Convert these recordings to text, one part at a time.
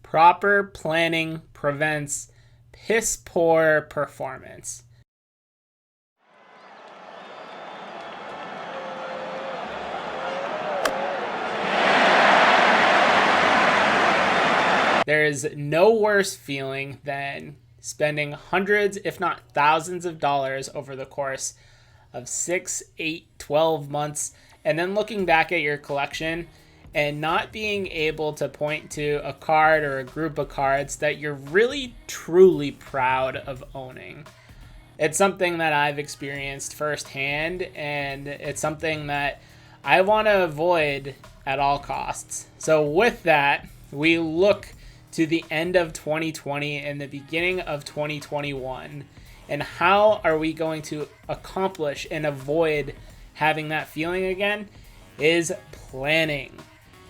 proper planning prevents piss poor performance. There is no worse feeling than spending hundreds, if not thousands of dollars over the course of 6, 8, 12 months, and then looking back at your collection and not being able to point to a card or a group of cards that you're really, truly proud of owning. It's something that I've experienced firsthand, and it's something that I want to avoid at all costs. So with that, we look to the end of 2020 and the beginning of 2021, and how are we going to accomplish and avoid having that feeling again is planning.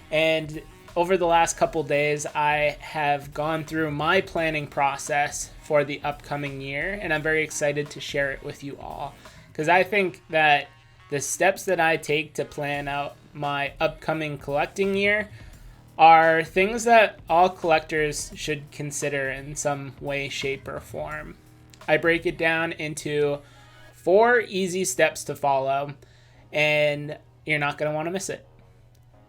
And over the last couple days, I have gone through my planning process for the upcoming year, and I'm very excited to share it with you all, because I think that the steps that I take to plan out my upcoming collecting year are things that all collectors should consider in some way, shape, or form. I break it down into 4 easy steps to follow, and you're not going to want to miss it.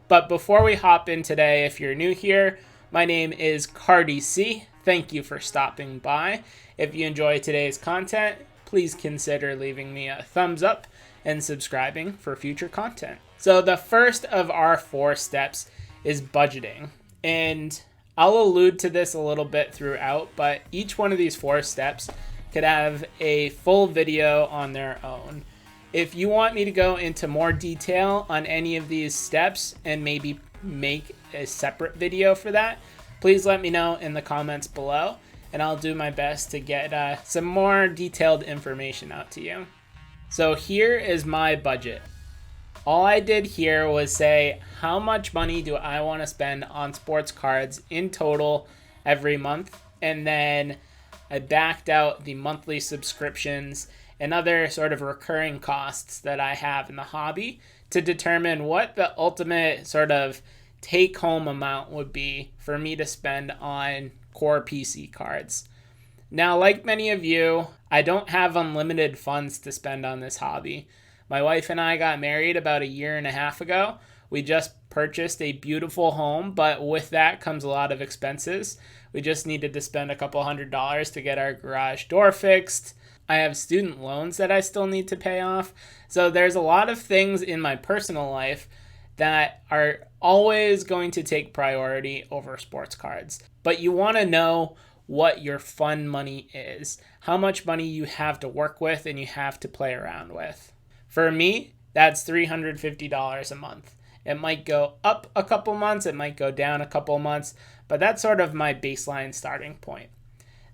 But before we hop in today, if you're new here, my name is Cardi-C. Thank you for stopping by. If you enjoy today's content, please consider leaving me a thumbs up and subscribing for future content. So the first of our 4 steps is budgeting. And I'll allude to this a little bit throughout, but each one of these 4 steps could have a full video on their own. If you want me to go into more detail on any of these steps and maybe make a separate video for that, please let me know in the comments below, and I'll do my best to get some more detailed information out to you. So here is my budget. All I did here was say, how much money do I want to spend on sports cards in total every month? And then I backed out the monthly subscriptions and other sort of recurring costs that I have in the hobby to determine what the ultimate sort of take-home amount would be for me to spend on core PC cards. Now, like many of you, I don't have unlimited funds to spend on this hobby. My wife and I got married about 1.5 years ago. We just purchased a beautiful home, but with that comes a lot of expenses. We just needed to spend a couple $100s to get our garage door fixed. I have student loans that I still need to pay off. So there's a lot of things in my personal life that are always going to take priority over sports cards. But you want to know what your fun money is, how much money you have to work with and you have to play around with. For me, that's $350 a month. It might go up a couple months, it might go down a couple months, but that's sort of my baseline starting point.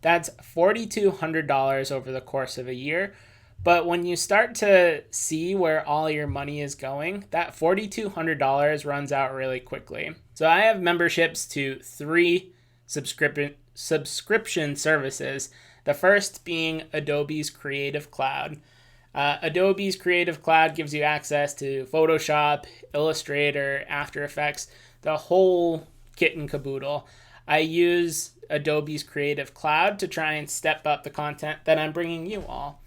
That's $4,200 over the course of a year. But when you start to see where all your money is going, that $4,200 runs out really quickly. So I have memberships to 3 subscription services. The first being Adobe's Creative Cloud. Adobe's Creative Cloud gives you access to Photoshop, Illustrator, After Effects, the whole kit and caboodle. I use Adobe's Creative Cloud to try and step up the content that I'm bringing you all.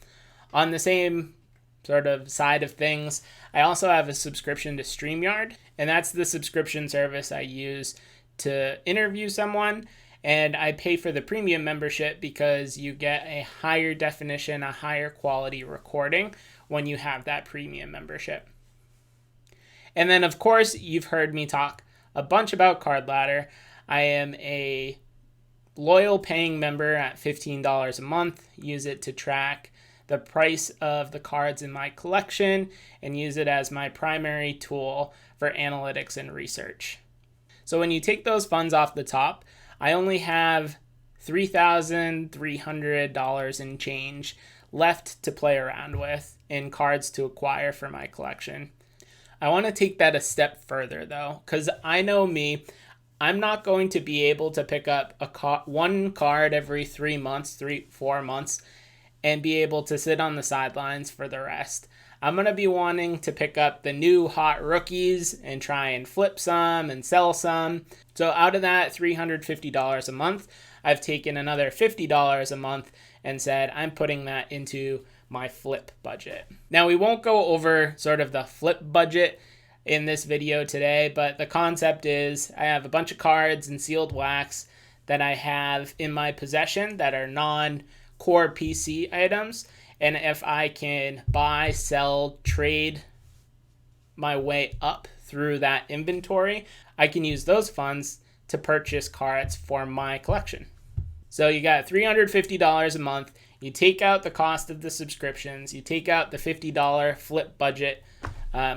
On the same sort of side of things, I also have a subscription to StreamYard, and that's the subscription service I use to interview someone. And I pay for the premium membership because you get a higher definition, a higher quality recording when you have that premium membership. And then, of course, you've heard me talk a bunch about Card Ladder. I am a loyal paying member at $15 a month. Use it to track the price of the cards in my collection and use it as my primary tool for analytics and research. So when you take those funds off the top, I only have $3,300 in change left to play around with in cards to acquire for my collection. I want to take that a step further though, because I know me, I'm not going to be able to pick up one card every 3 months, 4 months, and be able to sit on the sidelines for the rest. I'm going to be wanting to pick up the new hot rookies and try and flip some and sell some. So out of that $350 a month, I've taken another $50 a month and said I'm putting that into my flip budget. Now we won't go over sort of the flip budget in this video today, but the concept is I have a bunch of cards and sealed wax that I have in my possession that are non-core PC items. And if I can buy, sell, trade my way up through that inventory, I can use those funds to purchase cards for my collection. So you got $350 a month. You take out the cost of the subscriptions, you take out the $50 flip budget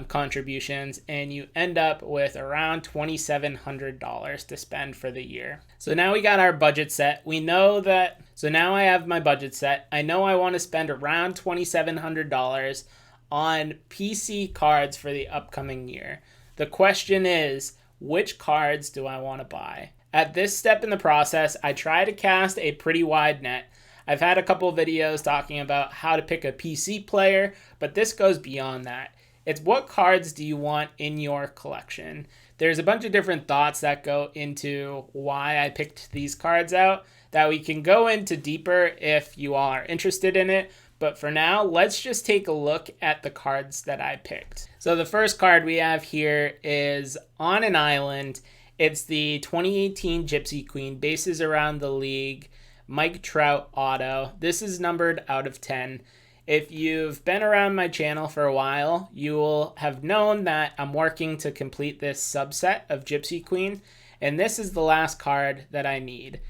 contributions, and you end up with around $2,700 to spend for the year. So now we got our budget set. We know that, so now I have my budget set. I know I want to spend around $2,700 on PC cards for the upcoming year. The question is, which cards do I want to buy? At this step in the process, I try to cast a pretty wide net. I've had a couple videos talking about how to pick a PC player, but this goes beyond that. It's what cards do you want in your collection? There's a bunch of different thoughts that go into why I picked these cards out that we can go into deeper if you all are interested in it. But for now, let's just take a look at the cards that I picked. So the first card we have here is On an Island. It's the 2018 Gypsy Queen, bases around the league, Mike Trout auto. This is numbered out of 10. If you've been around my channel for a while, you will have known that I'm working to complete this subset of Gypsy Queen, and this is the last card that I need.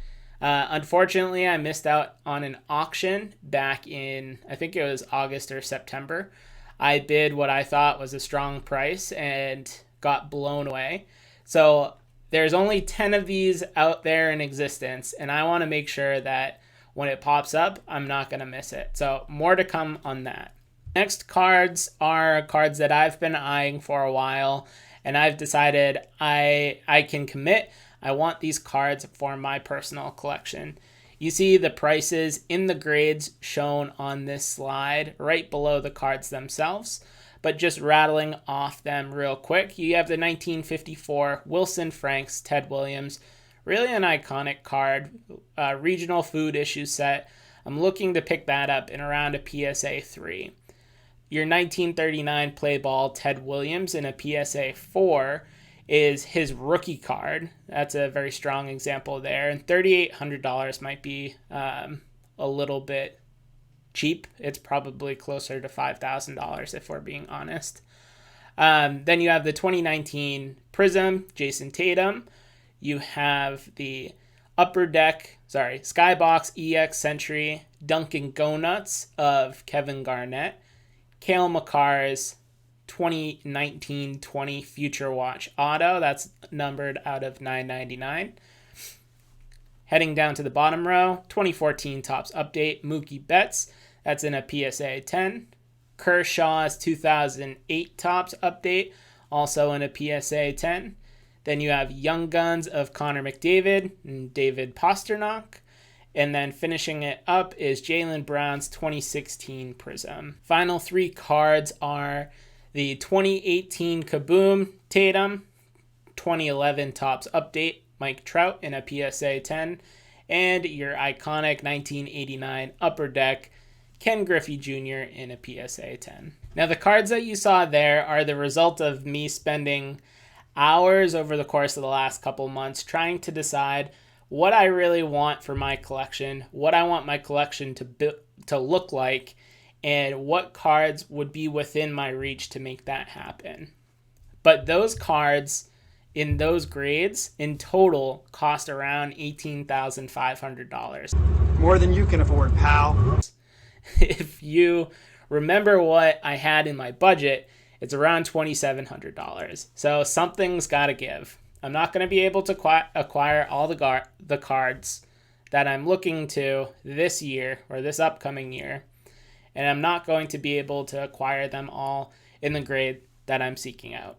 Unfortunately, I missed out on an auction back in, I think it was August or September. I bid what I thought was a strong price and got blown away. So there's only 10 of these out there in existence, and I want to make sure that when it pops up, I'm not going to miss it. So more to come on that. Next cards are cards that I've been eyeing for a while, and I've decided I can commit. I want these cards for my personal collection. You see the prices in the grades shown on this slide right below the cards themselves. But just rattling off them real quick, you have the 1954 Wilson Franks Ted Williams. Really an iconic card, regional food issue set. I'm looking to pick that up in around a PSA 3. Your 1939 play ball Ted Williams in a PSA 4 is his rookie card. That's a very strong example there. And $3,800 might be a little bit cheap. It's probably closer to $5,000 if we're being honest. Then you have the 2019 Prism Jason Tatum. You have the Skybox EX Century Dunkin' Go Nuts of Kevin Garnett. Cale Makar's 2019-20 Future Watch Auto. That's numbered out of $9.99. Heading down to the bottom row, 2014 Topps Update Mookie Betts. That's in a PSA 10. Kershaw's 2008 Topps Update, also in a PSA 10. Then you have Young Guns of Connor McDavid and David Pasternak. And then finishing it up is Jaylen Brown's 2016 Prism. Final three cards are the 2018 Kaboom Tatum, 2011 Topps Update Mike Trout in a PSA 10, and your iconic 1989 Upper Deck Ken Griffey Jr. in a PSA 10. Now the cards that you saw there are the result of me spending hours over the course of the last couple months trying to decide what I really want for my collection, what I want my collection to look like, and what cards would be within my reach to make that happen. But those cards in those grades in total cost around $18,500. More than you can afford, pal. If you remember what I had in my budget, it's around $2,700. So something's got to give. I'm not going to be able to acquire all the cards that I'm looking to this year or this upcoming year. And I'm not going to be able to acquire them all in the grade that I'm seeking out.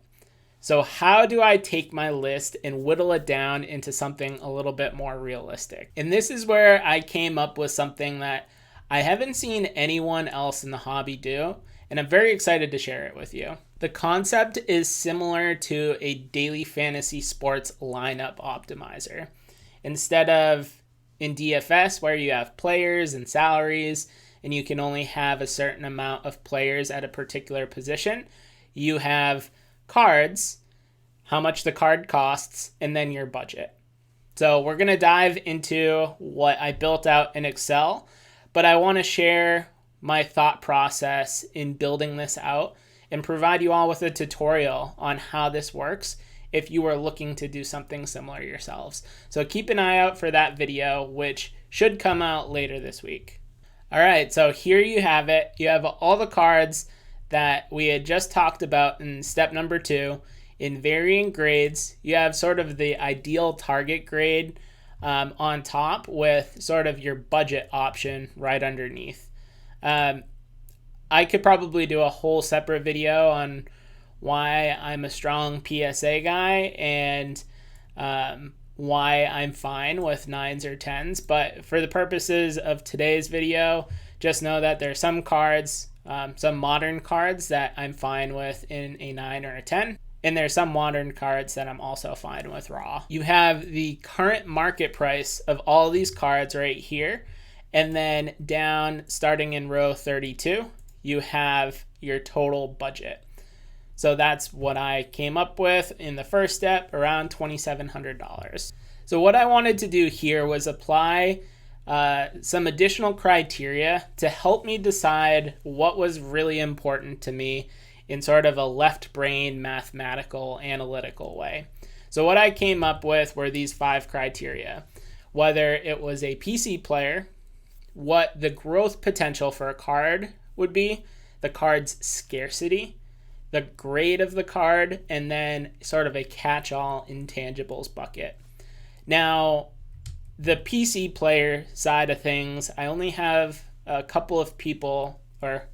So how do I take my list and whittle it down into something a little bit more realistic? And this is where I came up with something that I haven't seen anyone else in the hobby do, and I'm very excited to share it with you. The concept is similar to a daily fantasy sports lineup optimizer. Instead of in DFS, where you have players and salaries, and you can only have a certain amount of players at a particular position, you have cards, how much the card costs, and then your budget. So we're going to dive into what I built out in Excel, but I want to share my thought process in building this out and provide you all with a tutorial on how this works if you are looking to do something similar yourselves. So keep an eye out for that video, which should come out later this week. All right, so here you have it. You have all the cards that we had just talked about in step number 2 in varying grades. You have sort of the ideal target grade on top with sort of your budget option right underneath. I could probably do a whole separate video on why I'm a strong PSA guy and why I'm fine with 9s or 10s. But for the purposes of today's video, just know that there are some cards, some modern cards that I'm fine with in a 9 or a 10. And there's some modern cards that I'm also fine with raw. You have the current market price of all these cards right here. And then down, starting in row 32, you have your total budget. So that's what I came up with in the first step, around $2,700. So what I wanted to do here was apply some additional criteria to help me decide what was really important to me in sort of a left brain mathematical analytical way. So what I came up with were these 5 criteria: whether it was a PC player, what the growth potential for a card would be, the card's scarcity, the grade of the card, and then sort of a catch-all intangibles bucket. Now, the PC player side of things, I only have a couple of people, or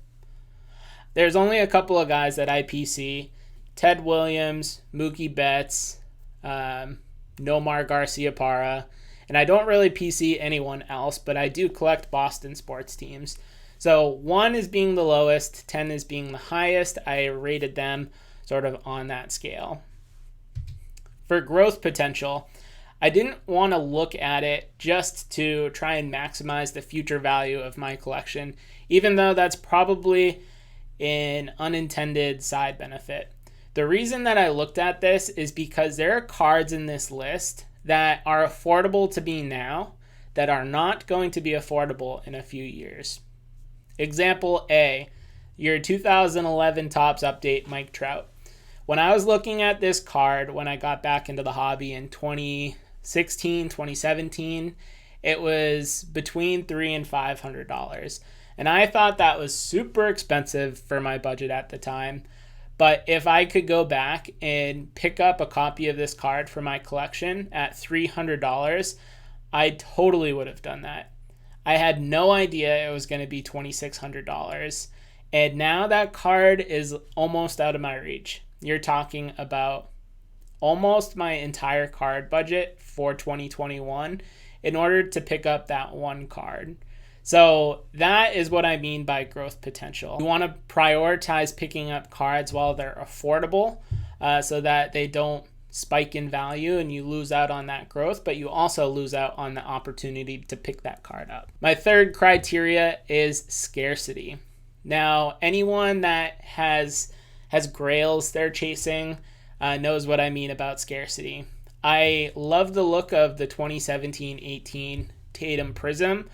there's only a couple of guys that I PC: Ted Williams, Mookie Betts, Nomar Garciaparra, and I don't really PC anyone else, but I do collect Boston sports teams. So 1 is being the lowest, 10 is being the highest. I rated them sort of on that scale. For growth potential, I didn't want to look at it just to try and maximize the future value of my collection, even though that's probably an unintended side benefit. The reason that I looked at this is because there are cards in this list that are affordable to me now that are not going to be affordable in a few years. Example A, your 2011 Topps update, Mike Trout. When I was looking at this card, when I got back into the hobby in 2016, 2017, it was between $300 and $500. And I thought that was super expensive for my budget at the time. But if I could go back and pick up a copy of this card for my collection at $300, I totally would have done that. I had no idea it was going to be $2,600. And now that card is almost out of my reach. You're talking about almost my entire card budget for 2021 in order to pick up that one card. So that is what I mean by growth potential. You want to prioritize picking up cards while they're affordable so that they don't spike in value and you lose out on that growth, but you also lose out on the opportunity to pick that card up. My third criteria is scarcity. Now, anyone that has grails they're chasing knows what I mean about scarcity. I love the look of the 2017-18 Tatum Prism,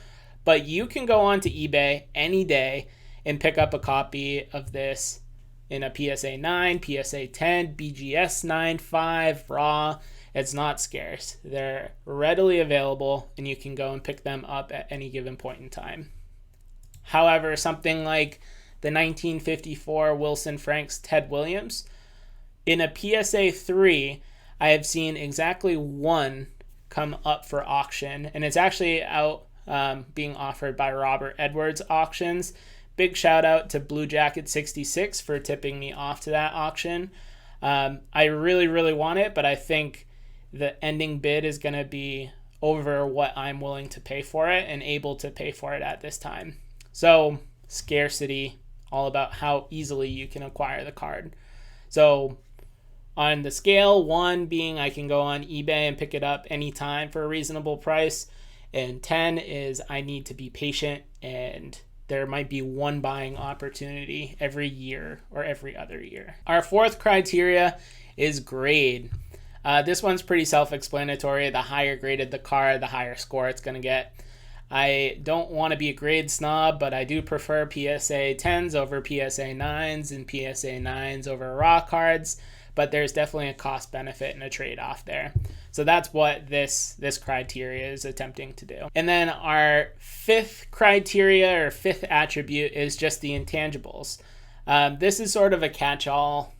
but you can go onto eBay any day and pick up a copy of this in a PSA 9, PSA 10, BGS 9.5, raw. It's not scarce. They're readily available and you can go and pick them up at any given point in time. However, something like the 1954 Wilson Franks Ted Williams, in a PSA 3, I have seen exactly one come up for auction, and it's actually out being offered by Robert Edwards Auctions. Big shout out to Blue Jacket 66 for tipping me off to that auction. I really, really want it, but I think the ending bid is going to be over what I'm willing to pay for it and able to pay for it at this time. So scarcity all about how easily you can acquire the card. So on the scale, 1 being I can go on eBay and pick it up anytime for a reasonable price, and 10 is I need to be patient and there might be one buying opportunity every year or every other year. Our fourth criteria is grade. This one's pretty self-explanatory. The higher graded the card, the higher score it's going to get. I don't want to be a grade snob, but I do prefer PSA 10s over PSA 9s and PSA 9s over raw cards, but there's definitely a cost benefit and a trade-off there. So that's what this criteria is attempting to do. And then our fifth criteria or fifth attribute is just the intangibles. This is sort of a catch-all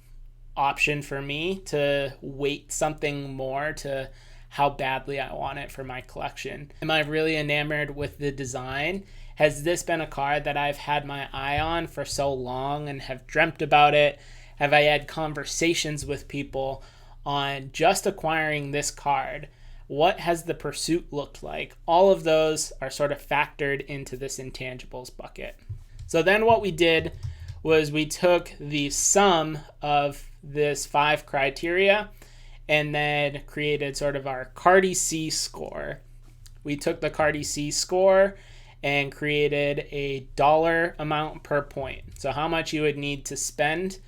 option for me to weight something more to how badly I want it for my collection. Am I really enamored with the design? Has this been a card that I've had my eye on for so long and have dreamt about it? Have I had conversations with people on just acquiring this card? What has the pursuit looked like? All of those are sort of factored into this intangibles bucket. So then what we did was we took the sum of this 5 criteria and then created sort of our Cardi-C score. We took the Cardi-C score and created a dollar amount per point. So how much you would need to spend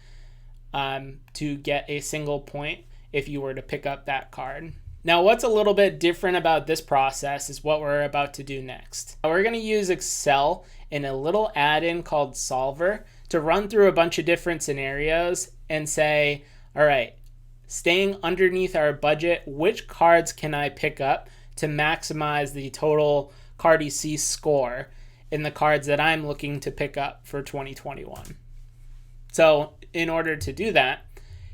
to get a single point if you were to pick up that card. Now, what's a little bit different about this process is what we're about to do next. We're going to use Excel in a little add-in called Solver to run through a bunch of different scenarios and say, all right, staying underneath our budget, which cards can I pick up to maximize the total Cardi-C score in the cards that I'm looking to pick up for 2021? So in order to do that,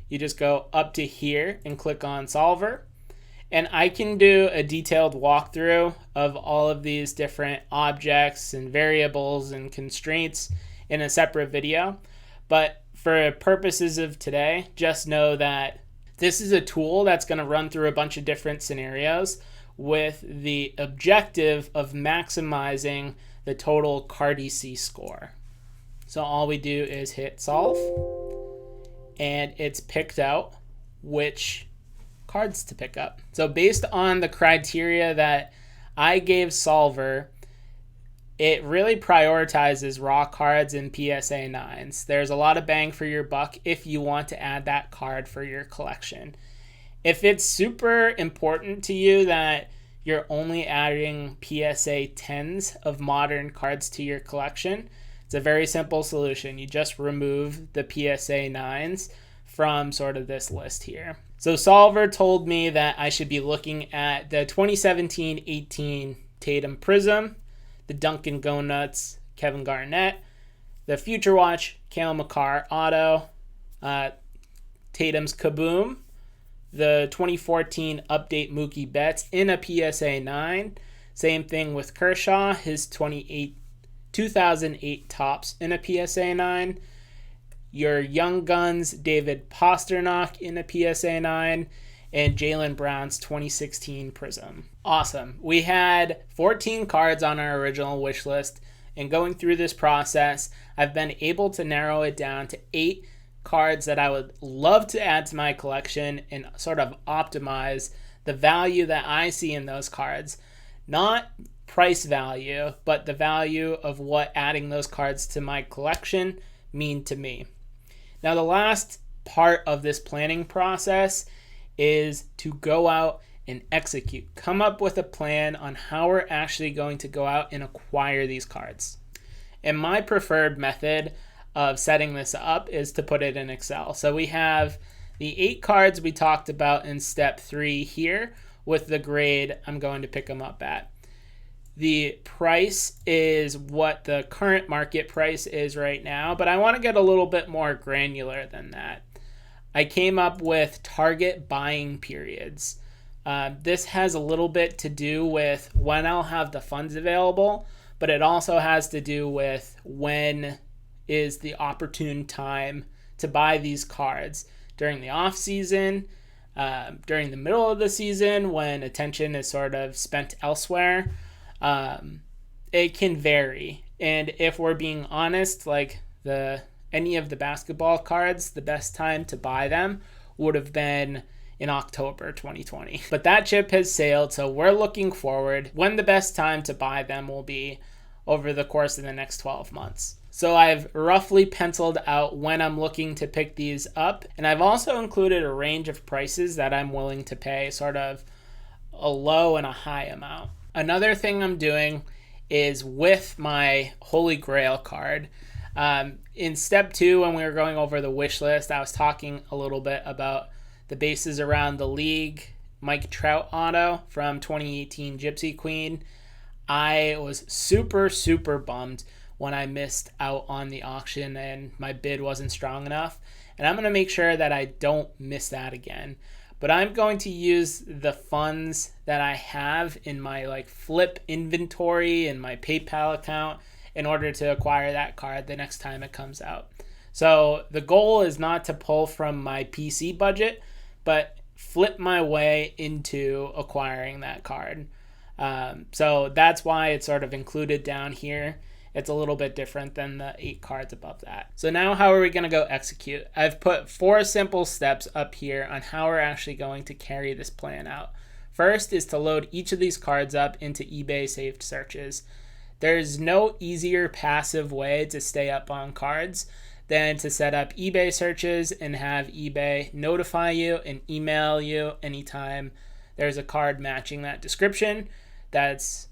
you just go up to here and click on Solver. And I can do a detailed walkthrough of all of these different objects and variables and constraints in a separate video. But for purposes of today, just know that this is a tool that's going to run through a bunch of different scenarios with the objective of maximizing the total Cardi-C score. So all we do is hit solve, and it's picked out which cards to pick up. So based on the criteria that I gave Solver, it really prioritizes raw cards and PSA 9s. There's a lot of bang for your buck if you want to add that card for your collection. If it's super important to you that you're only adding PSA 10s of modern cards to your collection, it's a very simple solution. You just remove the PSA 9s from sort of this list here. So Solver told me that I should be looking at the 2017-18 Tatum Prism, the Duncan Go Nuts Kevin Garnett, the Future Watch Cale Makar Auto, Tatum's Kaboom, the 2014 Update Mookie Betts in a PSA 9. Same thing with Kershaw, his 2008 Topps in a PSA 9. Your Young Guns David Pasternak in a PSA 9. And Jaylen Brown's 2016 Prism. Awesome. We had 14 cards on our original wish list, and going through this process, I've been able to narrow it down to 8 cards that I would love to add to my collection and sort of optimize the value that I see in those cards. Not price value, but the value of what adding those cards to my collection mean to me. Now, the last part of this planning process is to go out and execute. Come up with a plan on how we're actually going to go out and acquire these cards. And my preferred method of setting this up is to put it in Excel. So we have the 8 cards we talked about in step 3 here with the grade I'm going to pick them up at. The price is what the current market price is right now, but I want to get a little bit more granular than that. I came up with target buying periods. This has a little bit to do with when I'll have the funds available, but it also has to do with when is the opportune time to buy these cards. During the off season, during the middle of the season, when attention is sort of spent elsewhere. It can vary. And if we're being honest, like any of the basketball cards, the best time to buy them would have been in October 2020. But that chip has sailed, so we're looking forward when the best time to buy them will be over the course of the next 12 months. So I've roughly penciled out when I'm looking to pick these up, and I've also included a range of prices that I'm willing to pay, sort of a low and a high amount. Another thing I'm doing is with my Holy Grail card. In step 2, when we were going over the wish list, I was talking a little bit about the bases around the league Mike Trout auto from 2018 Gypsy Queen. I was super bummed when I missed out on the auction and my bid wasn't strong enough. And I'm going to make sure that I don't miss that again. But I'm going to use the funds that I have in my flip inventory and my PayPal account in order to acquire that card the next time it comes out. So the goal is not to pull from my PC budget, but flip my way into acquiring that card. So that's why it's sort of included down here. It's a little bit different than the 8 cards above that. So now how are we going to go execute? I've put 4 simple steps up here on how we're actually going to carry this plan out. First is to load each of these cards up into eBay saved searches. There's no easier passive way to stay up on cards than to set up eBay searches and have eBay notify you and email you anytime there's a card matching that description that's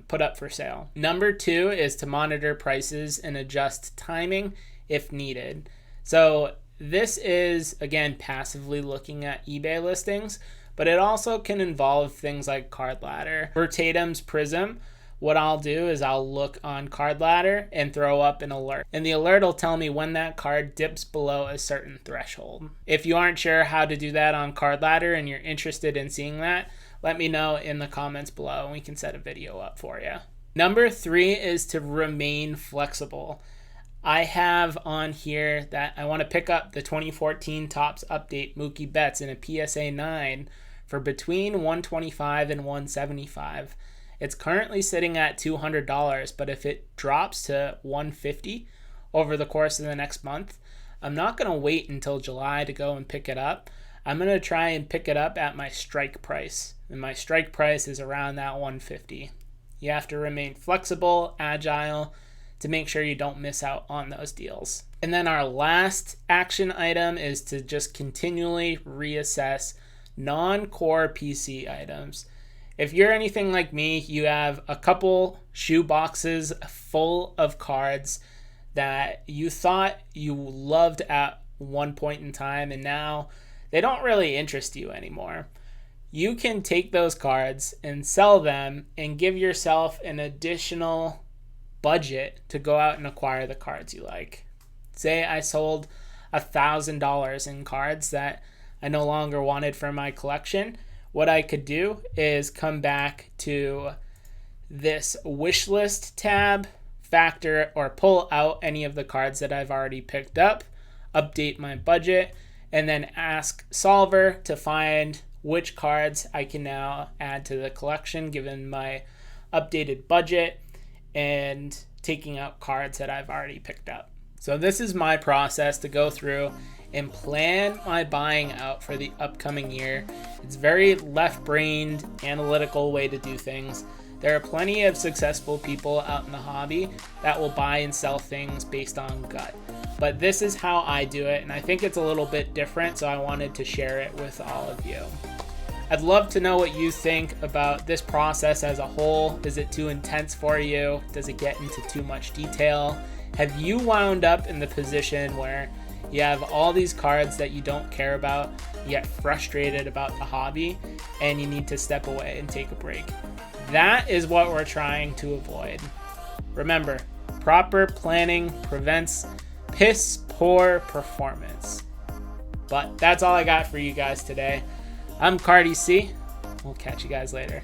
put up for sale. Number 2 is to monitor prices and adjust timing if needed. So this is, again, passively looking at eBay listings, but it also can involve things like Card Ladder. For Tatum's Prism, what I'll do is I'll look on Card Ladder and throw up an alert. And the alert will tell me when that card dips below a certain threshold. If you aren't sure how to do that on Card Ladder and you're interested in seeing that, let me know in the comments below and we can set a video up for you. Number 3 is to remain flexible. I have on here that I want to pick up the 2014 Topps Update Mookie Betts in a PSA 9 for between $125 and $175. It's currently sitting at $200, but if it drops to $150 over the course of the next month, I'm not going to wait until July to go and pick it up. I'm going to try and pick it up at my strike price, and my strike price is around that $150. You have to remain flexible, agile, to make sure you don't miss out on those deals. And then our last action item is to just continually reassess non-core PC items. If you're anything like me, you have a couple shoe boxes full of cards that you thought you loved at one point in time, and now they don't really interest you anymore. You can take those cards and sell them and give yourself an additional budget to go out and acquire the cards you like. Say I sold $1,000 in cards that I no longer wanted for my collection. What I could do is come back to this wish list tab, factor or pull out any of the cards that I've already picked up, update my budget, and then ask Solver to find which cards I can now add to the collection given my updated budget and taking out cards that I've already picked up. So this is my process to go through and plan my buying out for the upcoming year. It's very left-brained, analytical way to do things. There are plenty of successful people out in the hobby that will buy and sell things based on gut. But this is how I do it, and I think it's a little bit different, so I wanted to share it with all of you. I'd love to know what you think about this process as a whole. Is it too intense for you? Does it get into too much detail? Have you wound up in the position where you have all these cards that you don't care about, you get frustrated about the hobby, and you need to step away and take a break? That is what we're trying to avoid. Remember, proper planning prevents piss poor performance. But that's all I got for you guys today. I'm Cardi-C. We'll catch you guys later.